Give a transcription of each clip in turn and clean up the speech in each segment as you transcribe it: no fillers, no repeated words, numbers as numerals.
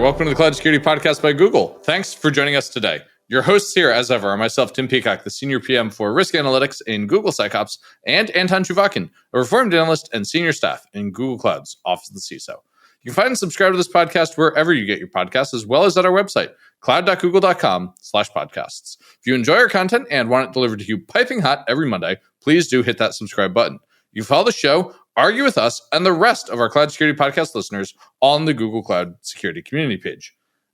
welcome to the Cloud Security Podcast by Google. Thanks for joining us today. Your hosts here, as ever, are myself, Tim Peacock, the Senior PM for Risk Analytics in Google SecOps, and Anton Chuvakin, a Reformed Analyst and Senior Staff in Google Cloud's Office of the CISO. You can find and subscribe to this podcast wherever you get your podcasts, as well as at our website, cloud.google.com/podcasts. If you enjoy our content and want it delivered to you piping hot every Monday, please do hit that subscribe button. You can follow the show, argue with us, and the rest of our Cloud Security Podcast listeners on the Google Cloud Security Community page.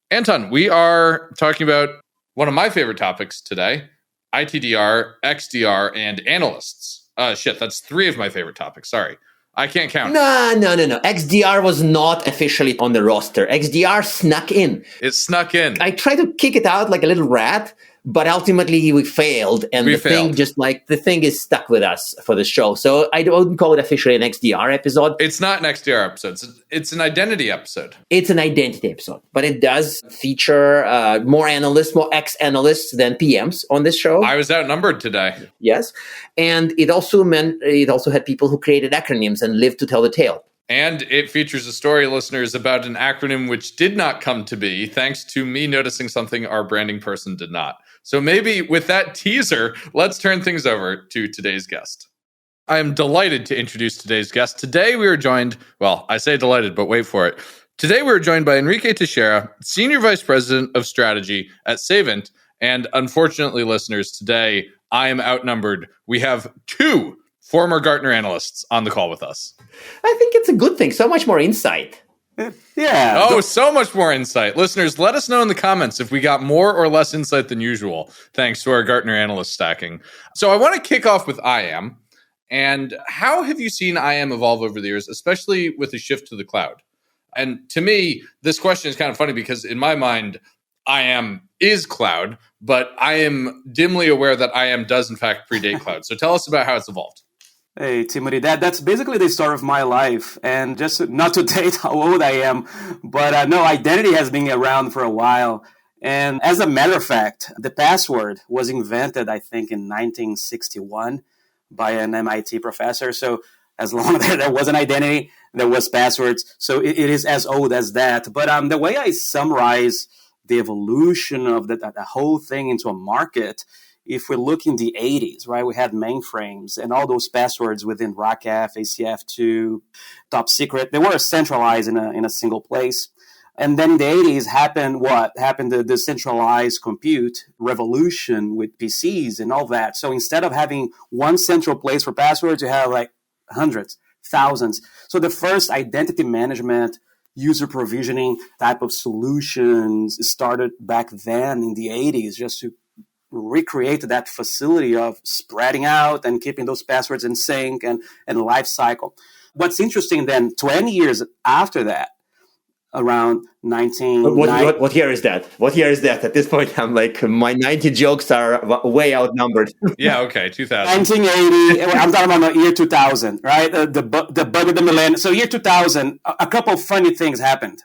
Anton, we are talking about one of my favorite topics today, ITDR, XDR, and analysts. That's three of my favorite topics. Sorry. I can't count. No. XDR was not officially on the roster. XDR snuck in. It snuck in. I tried to kick it out like a little rat, but ultimately we failed. And the thing is stuck with us for the show. So I wouldn't call it officially an XDR episode. It's not an XDR episode. It's an identity episode. It's an identity episode, but it does feature more ex-analysts than PMs on this show. I was outnumbered today. Yes. And it also had people who created acronyms and lived to tell the tale. And it features a story, listeners, about an acronym which did not come to be, thanks to me noticing something our branding person did not. So maybe with that teaser, let's turn things over to today's guest. I am delighted to introduce today's guest. Today we are joined, well, I say delighted, but wait for it. Today we are joined by Enrique Teixeira, Senior Vice President of Strategy at Savent. And unfortunately, listeners, today I am outnumbered. We have two former Gartner analysts on the call with us. I think it's a good thing. So much more insight. Yeah. Oh, so much more insight. Listeners, let us know in the comments if we got more or less insight than usual, thanks to our Gartner analyst stacking. So I want to kick off with IAM. And how have you seen IAM evolve over the years, especially with the shift to the cloud? And to me, this question is kind of funny because in my mind, IAM is cloud, but I am dimly aware that IAM does in fact predate cloud. So tell us about how it's evolved. Hey, Timothy, that's basically the story of my life. And just not to date how old I am, but no, identity has been around for a while. And as a matter of fact, the password was invented, I think, in 1961 by an MIT professor. So as long as there was an identity, there was passwords. So it is as old as that. But the way I summarize the evolution of the whole thing into a market, if we look in the 80s, right, we had mainframes and all those passwords within RACF, ACF2, top secret, they were centralized in a single place. And then in the 80s happened the decentralized compute revolution with PCs and all that. So instead of having one central place for passwords, you have like hundreds, thousands. So the first identity management user provisioning type of solutions started back then in the 80s just to recreate that facility of spreading out and keeping those passwords in sync and life cycle. What's interesting then, 20 years after that, around 1990. What year is that? What year is that? At this point, I'm like, my 90 jokes are way outnumbered. Yeah, okay, 2000. 1980, I'm talking about the year 2000, right? The bug of the millennium. So year 2000, a couple of funny things happened.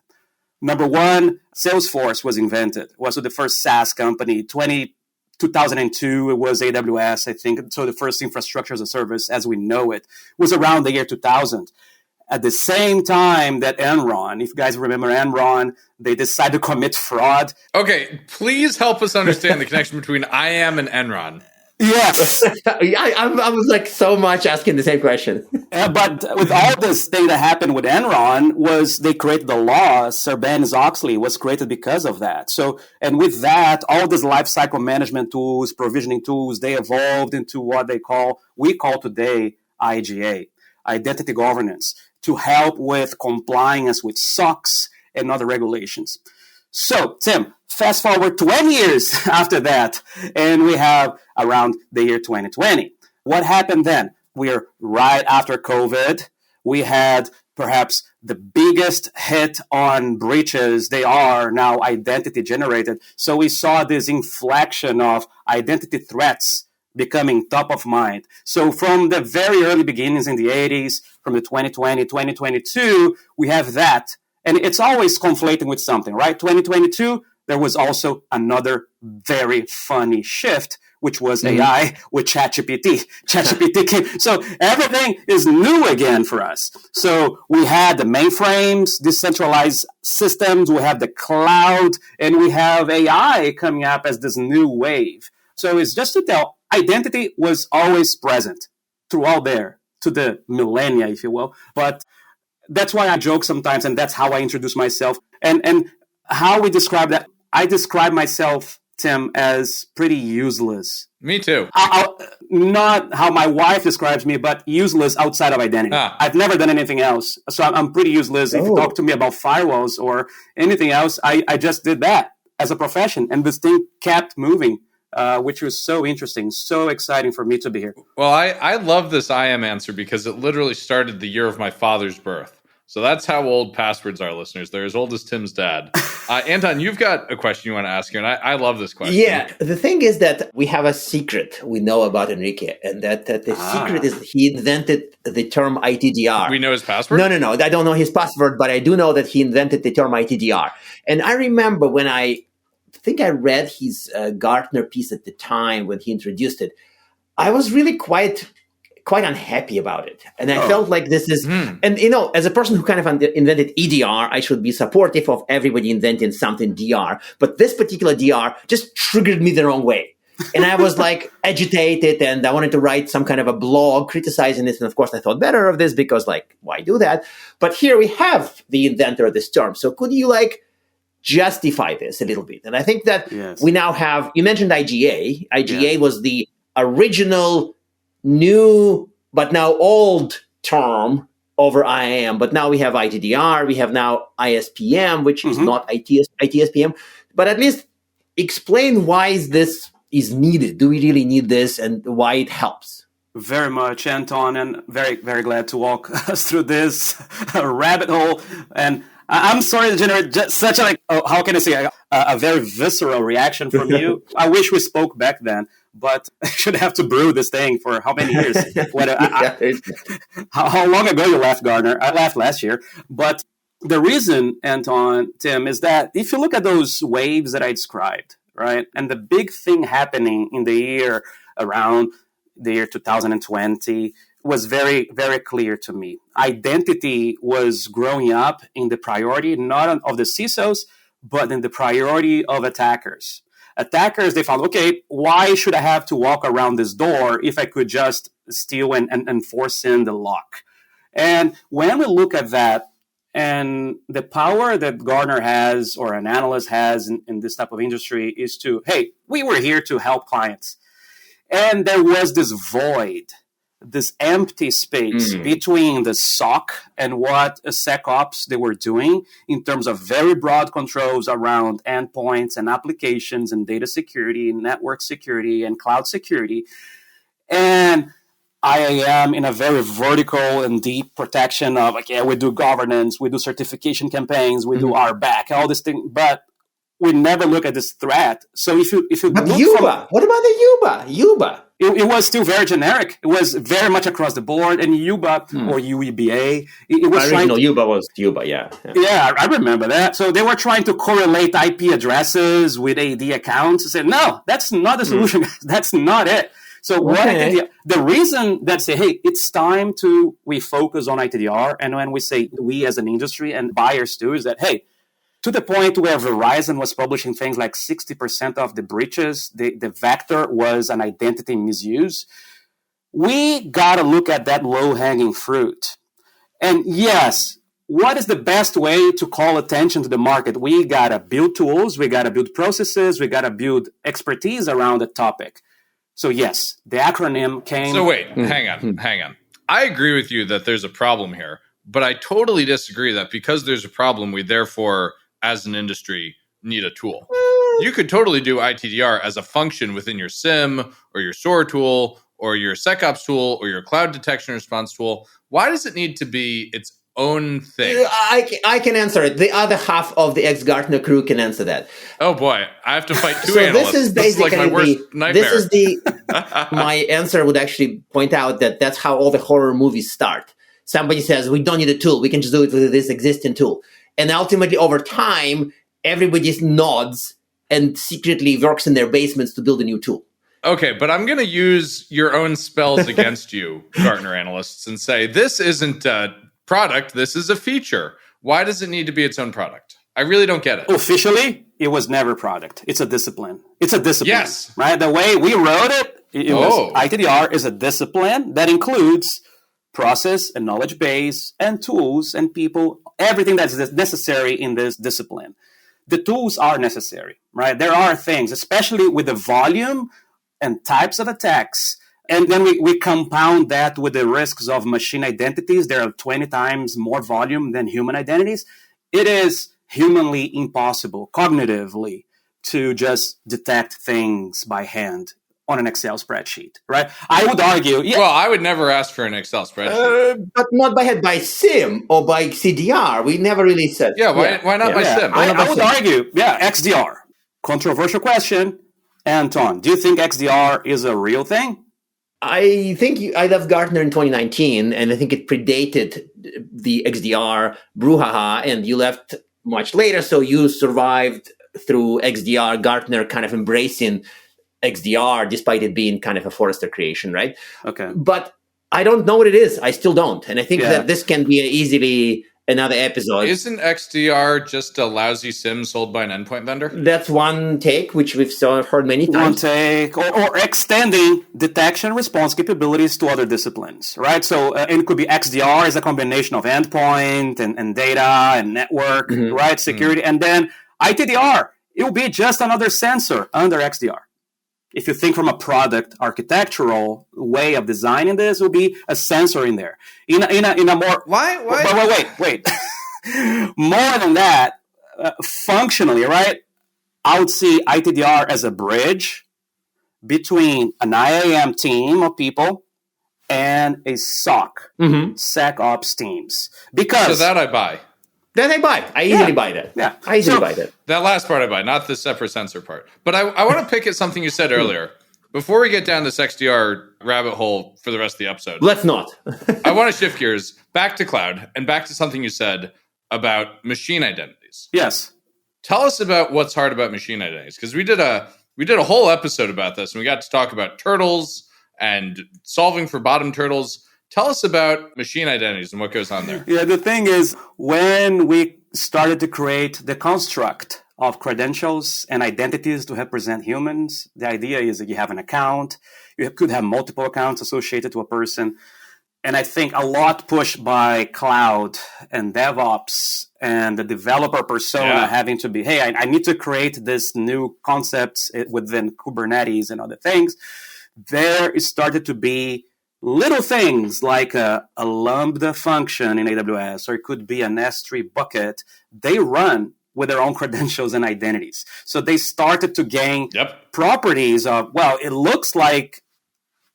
Number one, Salesforce was invented. It was the first SaaS company. 2002, it was AWS, I think. So the first infrastructure as a service as we know it was around the year 2000. At the same time that Enron, if you guys remember Enron, they decided to commit fraud. Okay, please help us understand the connection between IAM and Enron. Yes. I was like so much asking the same question. But with all this thing that happened with Enron was they created the law. Sarbanes-Oxley was created because of that. So, and with that, all these lifecycle management tools, provisioning tools, they evolved into what we call today IGA, identity governance, to help with compliance with SOX and other regulations. So, Tim, fast forward 20 years after that, and we have around the year 2020. What happened then? We are right after COVID. We had perhaps the biggest hit on breaches. They are now identity generated. So we saw this inflection of identity threats becoming top of mind. So from the very early beginnings in the 80s, from the 2020, 2022, we have that. And it's always conflating with something, right? 2022, there was also another very funny shift which was AI with ChatGPT. ChatGPT came. So everything is new again for us. So we had the mainframes, decentralized systems, we have the cloud, and we have AI coming up as this new wave. So it's just to tell, identity was always present throughout there to the millennia, if you will. But that's why I joke sometimes, and that's how I introduce myself. And how we describe that, I describe myself, Tim, as pretty useless. Me too. Not how my wife describes me, but useless outside of identity. I've never done anything else. So I'm pretty useless. If you talk to me about firewalls or anything else, I just did that as a profession. And this thing kept moving, which was so interesting, so exciting for me to be here. Well, I love this IAM answer because it literally started the year of my father's birth. So that's how old passwords are, listeners. They're as old as Tim's dad. Anton, you've got a question you want to ask here, and I love this question. Yeah, the thing is that we have a secret we know about Enrique, and that the secret is he invented the term ITDR. We know his password? No. I don't know his password, but I do know that he invented the term ITDR. And I remember when I think I read his Gartner piece at the time when he introduced it, I was really quite unhappy about it. And I felt like this is, and as a person who kind of invented EDR, I should be supportive of everybody inventing something DR. But this particular DR just triggered me the wrong way. And I was like agitated, and I wanted to write some kind of a blog criticizing this. And of course I thought better of this because why do that? But here we have the inventor of this term. So could you justify this a little bit? And I think that we now have, you mentioned IGA. IGA was the original new, but now old term over IAM. But now we have ITDR, we have now ISPM, which is not ITSPM. But at least explain why this is needed. Do we really need this, and why it helps? Very much, Anton, and very, very glad to walk us through this rabbit hole. And I'm sorry to generate such how can I say, a very visceral reaction from you. I wish we spoke back then, but I should have to brew this thing for how many years? How long ago you left Gartner? I left last year. But the reason, Anton, Tim, is that if you look at those waves that I described, right, and the big thing happening in the year around the year 2020 was very, very clear to me. Identity was growing up in the priority, not of the CISOs, but in the priority of attackers. Attackers, they found, okay, why should I have to walk around this door if I could just steal and force in the lock? And when we look at that, and the power that Gartner has or an analyst has in this type of industry is to, hey, we were here to help clients. And there was this void, this empty space between the SOC and what SecOps they were doing in terms of very broad controls around endpoints and applications and data security and network security and cloud security. And IAM in a very vertical and deep protection of, we do governance, we do certification campaigns, we do RBAC, all this thing, but we never look at this threat. So if you but Yuba, what about the Yuba? It was still very generic. It was very much across the board. And Yuba or UEBA, it was original Yuba was Yuba, yeah. Yeah, I remember that. So they were trying to correlate IP addresses with AD accounts. I said, no, that's not the solution. That's not it. So the reason that say, hey, it's time we focus on ITDR, and when we say we as an industry and buyers too, is that, hey, to the point where Verizon was publishing things like 60% of the breaches, the vector was an identity misuse. We got to look at that low-hanging fruit. And yes, what is the best way to call attention to the market? We got to build tools, we got to build processes, we got to build expertise around the topic. So yes, the acronym came... So wait, hang on. I agree with you that there's a problem here, but I totally disagree that because there's a problem, we therefore, as an industry, need a tool. You could totally do ITDR as a function within your SIM or your SOAR tool or your SecOps tool or your cloud detection response tool. Why does it need to be its own thing? I can answer it. The other half of the ex-Gartner crew can answer that. Oh boy, I have to fight two analysts. This is basically my worst nightmare. This is my answer would actually point out that that's how all the horror movies start. Somebody says, we don't need a tool. We can just do it with this existing tool. And ultimately, over time, everybody just nods and secretly works in their basements to build a new tool. Okay, but I'm going to use your own spells against you, Gartner analysts, and say this isn't a product, this is a feature. Why does it need to be its own product? I really don't get it. Officially, it was never a product. It's a discipline. It's a discipline. Yes. Right? The way we wrote it, ITDR is a discipline that includes process and knowledge base and tools and people, everything that's necessary in this discipline. The tools are necessary, right? There are things, especially with the volume and types of attacks. And then we compound that with the risks of machine identities. There are 20 times more volume than human identities. It is humanly impossible, cognitively, to just detect things by hand on an Excel spreadsheet, right? I would argue... Yeah. Well, I would never ask for an Excel spreadsheet. But not by hand, by SIM or by CDR. We never really said... Yeah, why not by SIM? I would argue, XDR. Controversial question. Anton, do you think XDR is a real thing? I think I left Gartner in 2019, and I think it predated the XDR brouhaha, and you left much later, so you survived through XDR, Gartner kind of embracing XDR, despite it being kind of a Forrester creation, right? Okay. But I don't know what it is. I still don't. And I think that this can be easily another episode. Isn't XDR just a lousy SIM sold by an endpoint vendor? That's one take, which we've heard many times. One take, or extending detection response capabilities to other disciplines, right? So it could be XDR as a combination of endpoint and data and network, right? Security. And then ITDR, it will be just another sensor under XDR. If you think from a product architectural way of designing this, will be a sensor in there. In a more... Why? Wait. More than that, functionally, right? I would see ITDR as a bridge between an IAM team of people and a SOC, SecOps teams. Because... So that I buy. Then I buy. I easily buy that. Yeah. I easily buy that. That last part I buy, not the separate sensor part. But I want to pick at something you said earlier. Before we get down this XDR rabbit hole for the rest of the episode. Let's not. I want to shift gears back to cloud and back to something you said about machine identities. Yes. Tell us about what's hard about machine identities. Because we did a whole episode about this, and we got to talk about turtles and solving for bottom turtles. Tell us about machine identities and what goes on there. Yeah, the thing is, when we started to create the construct of credentials and identities to represent humans, the idea is that you have an account, you could have multiple accounts associated to a person. And I think a lot pushed by cloud and DevOps and the developer persona having to be, hey, I need to create this new concepts within Kubernetes and other things. There started to be little things like a Lambda function in AWS, or it could be an S3 bucket. They run with their own credentials and identities. So they started to gain properties of, well, it looks like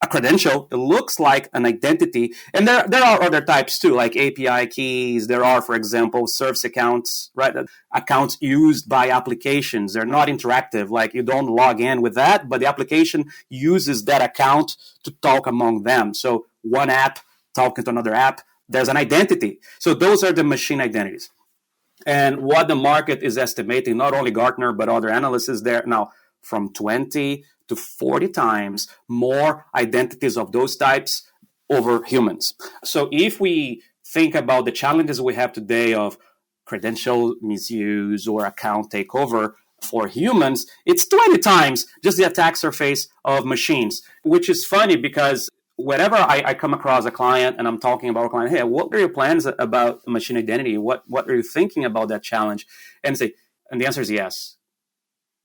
a credential, it looks like an identity. And there are other types too, like API keys. There are, for example, service accounts, right? Accounts used by applications. They're not interactive. Like you don't log in with that, but the application uses that account to talk among them. So one app talking to another app, there's an identity. So those are the machine identities. And what the market is estimating, not only Gartner, but other analysts, is there now from 20 to 40 times more identities of those types over humans. So if we think about the challenges we have today of credential misuse or account takeover for humans, it's 20 times just the attack surface of machines, which is funny because whenever I come across a client and I'm talking about a client, hey, what are your plans about machine identity? What are you thinking about that challenge? And the answer is yes.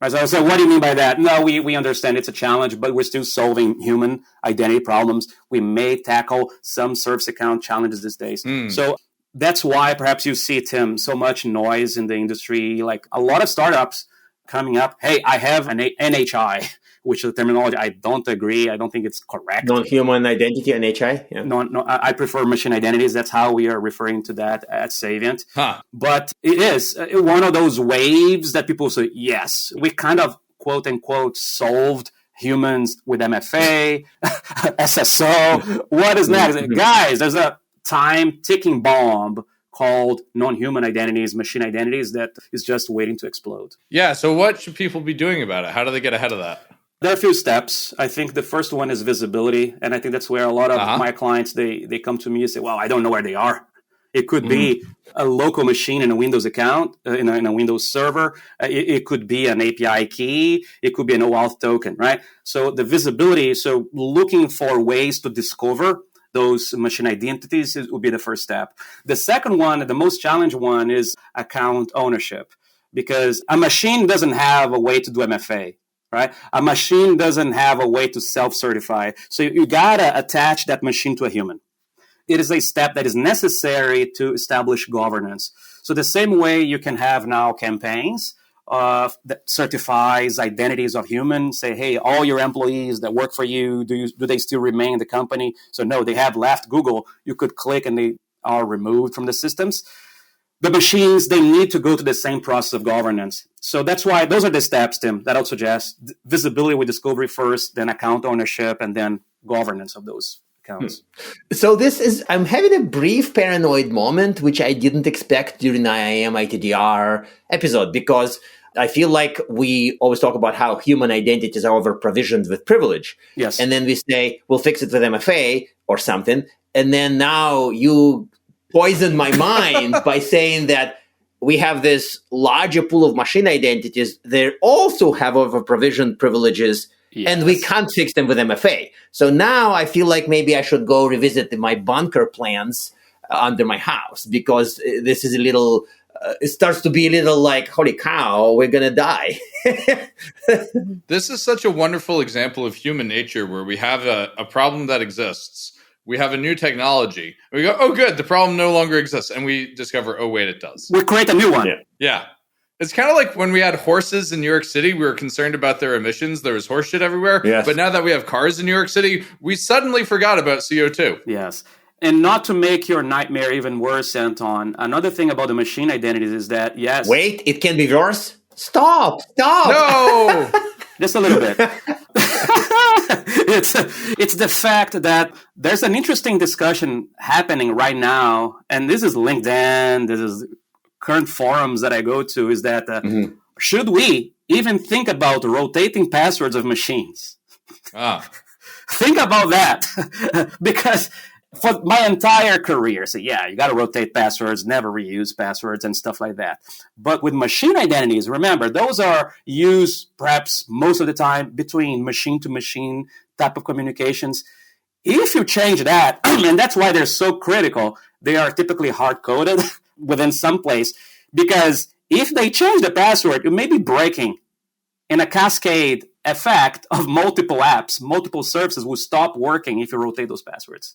So I said, what do you mean by that? No, we understand it's a challenge, but we're still solving human identity problems. We may tackle some service account challenges these days. So that's why perhaps you see, Tim, so much noise in the industry, like a lot of startups coming up. Hey, I have an NHI, which is the terminology. I don't agree. I don't think it's correct. Non-human identity, NHI? Yeah. No, I prefer machine identities. That's how we are referring to that at Savient. But it is one of those waves that people say, yes, we kind of, quote unquote, solved humans with MFA, SSO. What is that? Guys, there's a time ticking bomb called non-human identities, machine identities, that is just waiting to explode. Yeah, so what should people be doing about it? How do they get ahead of that? There are a few steps. I think the first one is visibility. And I think that's where a lot of my clients, they come to me and say, well, I don't know where they are. It could be a local machine in a Windows account, in a Windows server. It could be an API key. It could be an OAuth token, right? So the visibility, so looking for ways to discover those machine identities would be the first step. The second one, the most challenging one, is account ownership, because a machine doesn't have a way to do MFA, right? A machine doesn't have a way to self-certify. So you got to attach that machine to a human. It is a step that is necessary to establish governance. So the same way you can have now campaigns that certifies identities of humans, say, hey, all your employees that work for you, do they still remain in the company? So no, they have left Google. You could click and they are removed from the systems. The machines, they need to go to the same process of governance. So that's why those are the steps, Tim, that I would suggest. Visibility with discovery first, then account ownership, and then governance of those accounts. So I'm having a brief paranoid moment, which I didn't expect during the IAM ITDR episode, because I feel like we always talk about how human identities are over-provisioned with privilege. Yes. And then we say, we'll fix it with MFA or something. And then now you poisoned my mind by saying that we have this larger pool of machine identities. They also have over-provisioned privileges, and we can't fix them with MFA. So now I feel like maybe I should go revisit my bunker plans under my house, because this is a little... it starts to be a little like, holy cow, we're going to die. This is such a wonderful example of human nature, where we have a problem that exists. We have a new technology. We go, oh, good, the problem no longer exists. And we discover, oh, wait, it does. We create a new one. Yeah. It's kind of like when we had horses in New York City, we were concerned about their emissions. There was horse shit everywhere. Yes. But now that we have cars in New York City, we suddenly forgot about CO2. Yes. And not to make your nightmare even worse, Anton, another thing about the machine identities is that, yes. Wait, it can be worse? Stop. No! Just a little bit. It's the fact that there's an interesting discussion happening right now, and this is LinkedIn, this is current forums that I go to, is that should we even think about rotating passwords of machines? Think about that. Because for my entire career, so yeah, you got to rotate passwords, never reuse passwords and stuff like that. But with machine identities, remember, those are used perhaps most of the time between machine to machine type of communications. If you change that, and that's why they're so critical, they are typically hard-coded within some place, because if they change the password, you may be breaking in a cascade effect of multiple apps, multiple services will stop working if you rotate those passwords.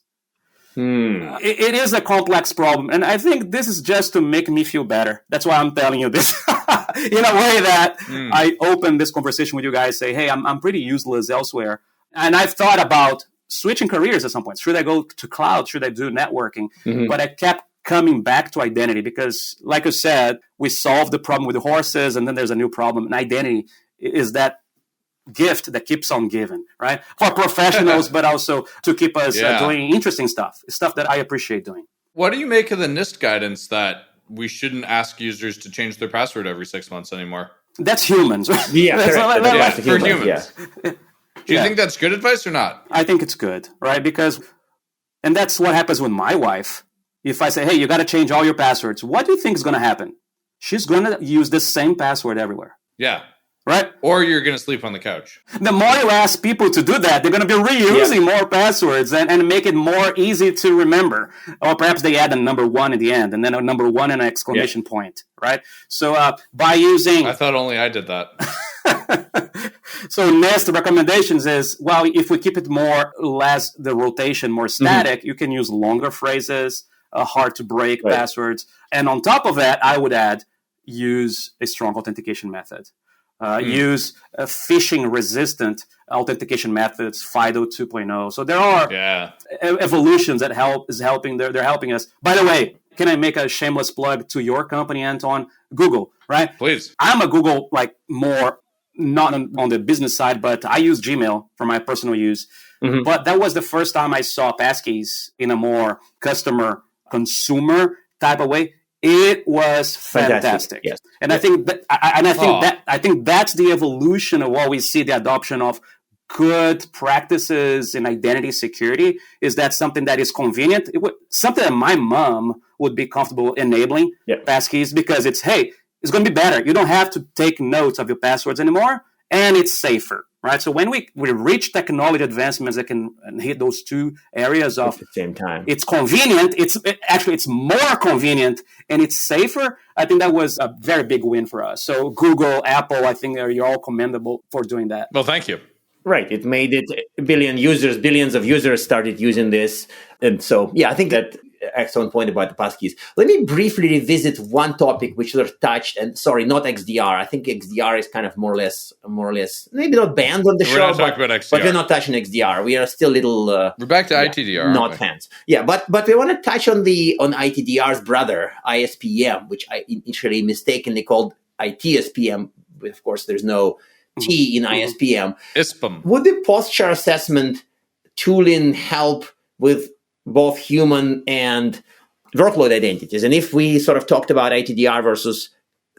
It is a complex problem, and I think this is just to make me feel better. That's why I'm telling you this in a way that I open this conversation with you guys, say, hey, I'm pretty useless elsewhere. And I've thought about switching careers at some point. Should I go to cloud? Should I do networking? But I kept coming back to identity because, like I said, we solved the problem with the horses, and then there's a new problem. And identity is that gift that keeps on giving, right? For professionals, but also to keep us doing interesting stuff that I appreciate doing. What do you make of the NIST guidance that we shouldn't ask users to change their password every 6 months anymore? That's humans. Yeah, for humans. Do you think that's good advice or not? I think it's good, right? And that's what happens with my wife. If I say, hey, you got to change all your passwords, what do you think is going to happen? She's going to use the same password everywhere. Yeah. Right? Or you're going to sleep on the couch. The more you ask people to do that, they're going to be reusing more passwords and make it more easy to remember. Or perhaps they add a number 1 in the end and then a number 1 and an exclamation point, right? So by using... I thought only I did that. So NIST recommendations is, well, if we keep it less the rotation, more static, you can use longer phrases, hard to break passwords. And on top of that, I would add, use a strong authentication method. Use phishing-resistant authentication methods, FIDO 2.0. So there are evolutions that is helping. They're helping us. By the way, can I make a shameless plug to your company, Anton? Google, right? Please. I'm a Google, more not on the business side, but I use Gmail for my personal use. But that was the first time I saw passkeys in a more consumer type of way. It was fantastic. Yes. And I think that I think that's the evolution of what we see, the adoption of good practices in identity security is that something that is convenient, something that my mom would be comfortable enabling passkeys, because it's going to be better. You don't have to take notes of your passwords anymore, and it's safer, right? So when we reach technology advancements that can hit those two areas at the same time, it's convenient. It's more convenient and it's safer. I think that was a very big win for us. So Google, Apple, I think you're all commendable for doing that. Well, thank you. Right. It made it billions of users started using this. And so, I think that excellent point about the passkeys. Let me briefly revisit one topic which sort of touched, and sorry, not XDR. I think XDR is kind of more or less, maybe not banned on the show, but we're not touching XDR. We are still little... we're back to ITDR. Not fans. Yeah, but we want to touch on ITDR's brother, ISPM, which I initially mistakenly called ITSPM. Of course, there's no T in ISPM. ISPM. Would the posture assessment tooling help with both human and workload identities? And if we sort of talked about ITDR versus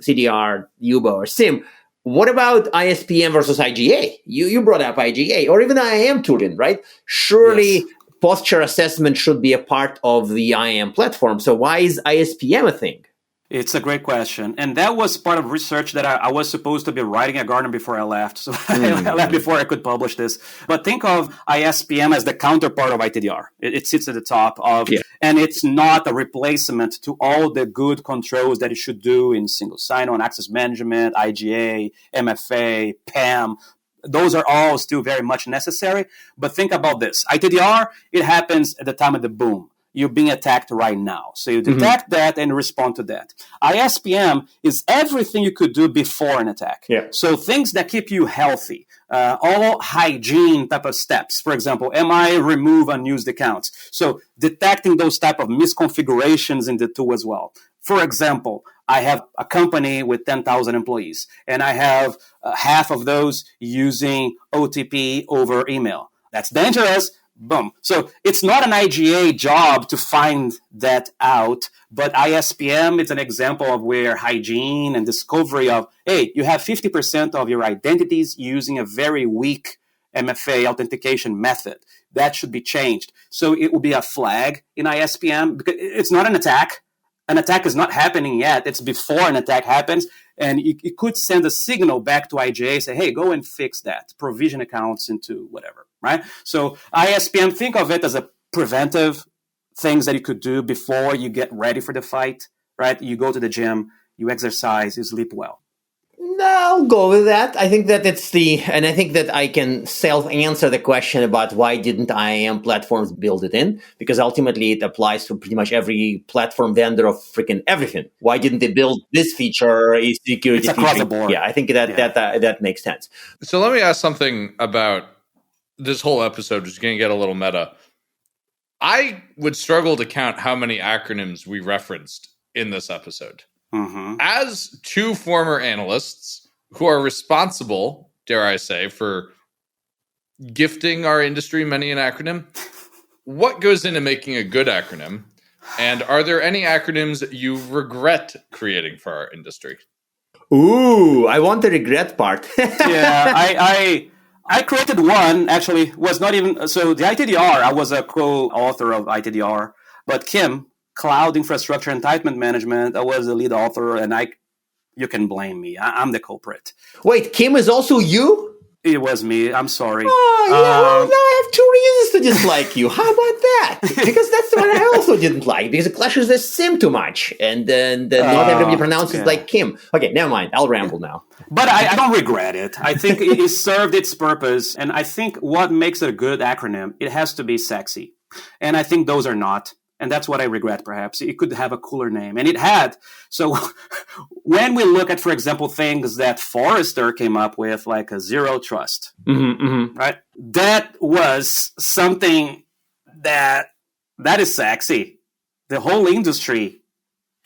CDR, UBA, or SIM, what about ISPM versus IGA? You brought up IGA, or even IAM tooling, right? Surely posture assessment should be a part of the IAM platform. So why is ISPM a thing? It's a great question. And that was part of research that I was supposed to be writing at Gartner before I left. So I left before I could publish this. But think of ISPM as the counterpart of ITDR. It sits at the top of, and it's not a replacement to all the good controls that it should do in single sign-on, access management, IGA, MFA, PAM. Those are all still very much necessary. But think about this. ITDR, it happens at the time of the boom. You're being attacked right now. So you detect that and respond to that. ISPM is everything you could do before an attack. Yeah. So things that keep you healthy, all hygiene type of steps. For example, remove unused accounts. So detecting those type of misconfigurations in the tool as well. For example, I have a company with 10,000 employees, and I have half of those using OTP over email. That's dangerous. Boom. So it's not an IGA job to find that out, but ISPM is an example of where hygiene and discovery of, hey, you have 50% of your identities using a very weak MFA authentication method. That should be changed. So it will be a flag in ISPM because it's not an attack. An attack is not happening yet. It's before an attack happens. And it could send a signal back to IGA, say, hey, go and fix that. Provision accounts into whatever, right? So ISPM, think of it as a preventive things that you could do before you get ready for the fight, right? You go to the gym, you exercise, you sleep well. No, I'll go with that. I think that and I think that I can self-answer the question about why didn't IAM platforms build it in? Because ultimately it applies to pretty much every platform vendor of freaking everything. Why didn't they build this feature, a security it's across feature? the board. Yeah, I think that makes sense. So let me ask something about this whole episode, which is going to get a little meta. I would struggle to count how many acronyms we referenced in this episode. As two former analysts who are responsible, dare I say, for gifting our industry many an acronym, what goes into making a good acronym? And are there any acronyms you regret creating for our industry? Ooh, I want the regret part. I created one, actually, was not even, so the ITDR, I was a co-author of ITDR, but Kim, Cloud Infrastructure Entitlement Management, I was the lead author, and you can blame me. I'm the culprit. Wait, Kim is also you? It was me. I'm sorry. Oh, well, now I have two reasons to dislike you. How about that? Because that's what I also didn't like, because it clashes the SIM too much, and then not everybody pronounces like Kim. Okay, never mind. I'll ramble now. But I don't regret it. I think it served its purpose, and I think what makes it a good acronym, it has to be sexy. And I think those are not. And that's what I regret, perhaps. It could have a cooler name. And it had. So when we look at, for example, things that Forrester came up with, like a zero trust, right? That was something that is sexy. The whole industry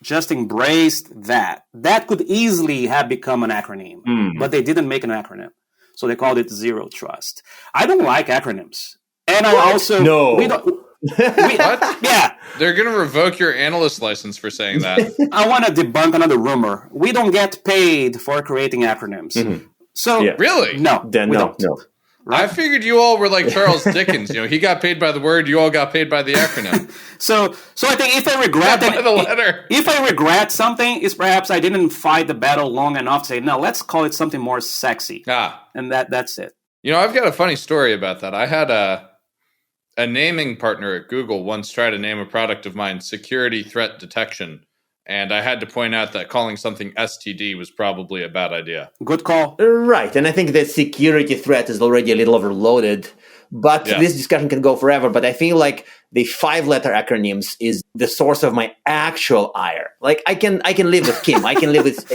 just embraced that. That could easily have become an acronym, but they didn't make an acronym. So they called it zero trust. I don't like acronyms. And I also... No. We don't... What? Yeah. They're going to revoke your analyst license for saying that. I want to debunk another rumor. We don't get paid for creating acronyms. So Really? No, we don't. No. Right? I figured you all were like Charles Dickens. He got paid by the word, you all got paid by the acronym. So I think if I regret By the letter. if I regret something, is perhaps I didn't fight the battle long enough to say, no, let's call it something more sexy. And that's it. I've got a funny story about that. I had a naming partner at Google once try to name a product of mine security threat detection. And I had to point out that calling something STD was probably a bad idea. Good call. Right. And I think that security threat is already a little overloaded. But this discussion can go forever. But I feel like the 5-letter acronyms is the source of my actual ire. Like I can live with Kim. I can live with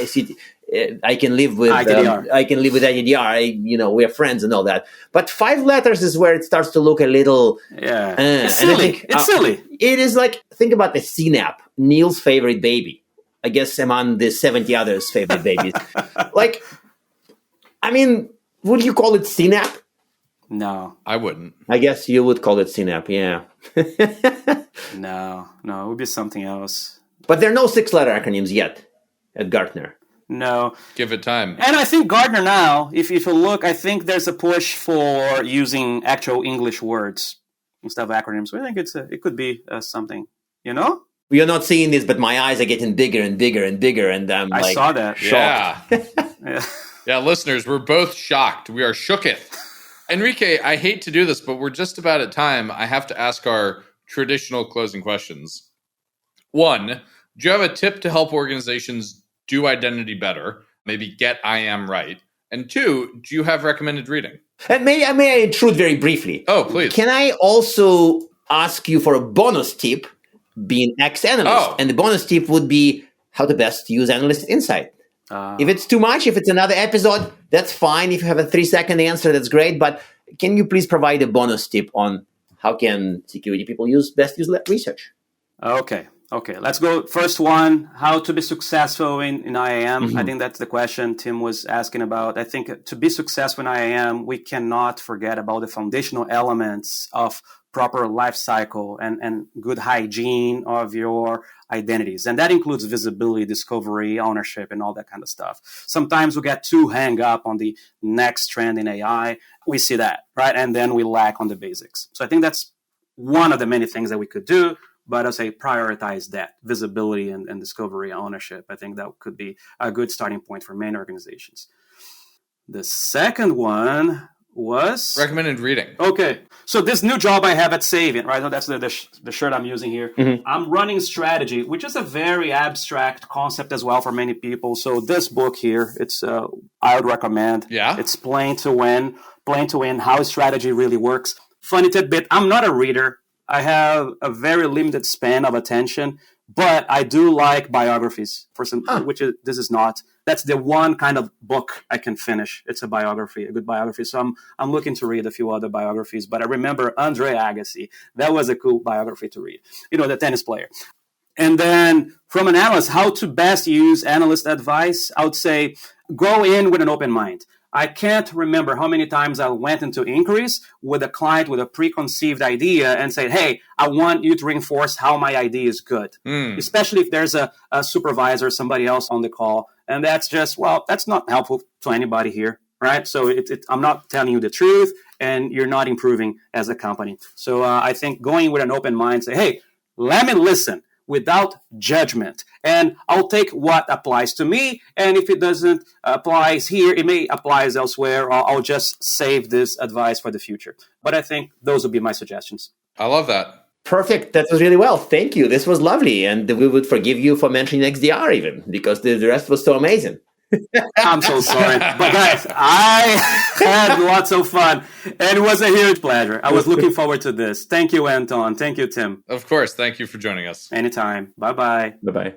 I can live with ITDR. I can live with ITDR. We are friends and all that. But 5 letters is where it starts to look a little. It's silly. It's silly. It is like, think about the CNAP, Neil's favorite baby. I guess among the 70 others' favorite babies. Like, I mean, would you call it CNAP? No, I wouldn't. I guess you would call it CNAP, yeah. No, it would be something else. But there are no 6-letter acronyms yet at Gartner. No. Give it time. And I think Gartner now, if you look, I think there's a push for using actual English words instead of acronyms. So I think it could be something, You're not seeing this, but my eyes are getting bigger and bigger and bigger, and I'm I saw that. shocked. Yeah, listeners, we're both shocked. We are shooketh. Enrique, I hate to do this, but we're just about at time. I have to ask our traditional closing questions. 1, do you have a tip to help organizations do identity better, maybe get IAM right? And 2, do you have recommended reading? And may I intrude very briefly? Oh, please. Can I also ask you for a bonus tip, being ex-analyst? Oh. And the bonus tip would be how to best use Analyst Insight. If it's too much, if it's another episode, that's fine. If you have a 3-second answer, that's great. But can you please provide a bonus tip on how can security people best use research? Okay. Let's go. First one, how to be successful in IAM. Mm-hmm. I think that's the question Tim was asking about. I think to be successful in IAM, we cannot forget about the foundational elements of proper life cycle and good hygiene of your identities. And that includes visibility, discovery, ownership, and all that kind of stuff. Sometimes we get too hung up on the next trend in AI. We see that, right? And then we lack on the basics. So I think that's one of the many things that we could do. But I'll say prioritize that, visibility and discovery, ownership. I think that could be a good starting point for many organizations. The second one was recommended reading. Okay, so this new job I have at Savient, right? So that's the shirt I'm using here. Mm-hmm. I'm running strategy, which is a very abstract concept as well for many people. So this book here, it's I would recommend. Yeah, it's Plain to Win, how strategy really works. Funny tidbit: I'm not a reader. I have a very limited span of attention, but I do like biographies for some, this is not. That's the one kind of book I can finish. It's a biography, a good biography. So I'm looking to read a few other biographies, but I remember Andre Agassi. That was a cool biography to read. The tennis player. And then from an analyst, how to best use analyst advice, I would say go in with an open mind. I can't remember how many times I went into inquiries with a client with a preconceived idea and said, hey, I want you to reinforce how my idea is good, especially if there's a supervisor, somebody else on the call. And that's just, that's not helpful to anybody here, right? So I'm not telling you the truth and you're not improving as a company. So I think going with an open mind, say, hey, let me listen without judgment. And I'll take what applies to me. And if it doesn't apply here, it may apply elsewhere. Or I'll just save this advice for the future. But I think those would be my suggestions. I love that. Perfect. That was really well. Thank you. This was lovely. And we would forgive you for mentioning XDR even, because the rest was so amazing. I'm so sorry. But guys, I had lots of fun. And it was a huge pleasure. I was looking forward to this. Thank you, Anton. Thank you, Tim. Of course. Thank you for joining us. Anytime. Bye-bye. Bye-bye.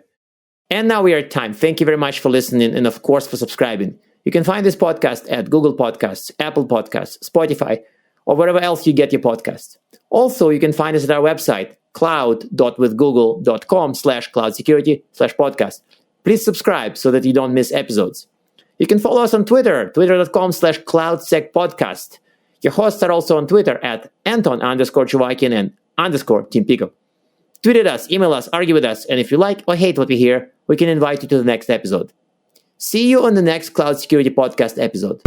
And now we are at time. Thank you very much for listening and, of course, for subscribing. You can find this podcast at Google Podcasts, Apple Podcasts, Spotify, or wherever else you get your podcasts. Also, you can find us at our website, cloud.withgoogle.com/cloudsecurity/podcast. Please subscribe so that you don't miss episodes. You can follow us on Twitter, twitter.com/cloudsecpodcast. Your hosts are also on Twitter at Anton_Chuvakian and _Tim Pico. Tweet at us, email us, argue with us, and if you like or hate what we hear, we can invite you to the next episode. See you on the next Cloud Security Podcast episode.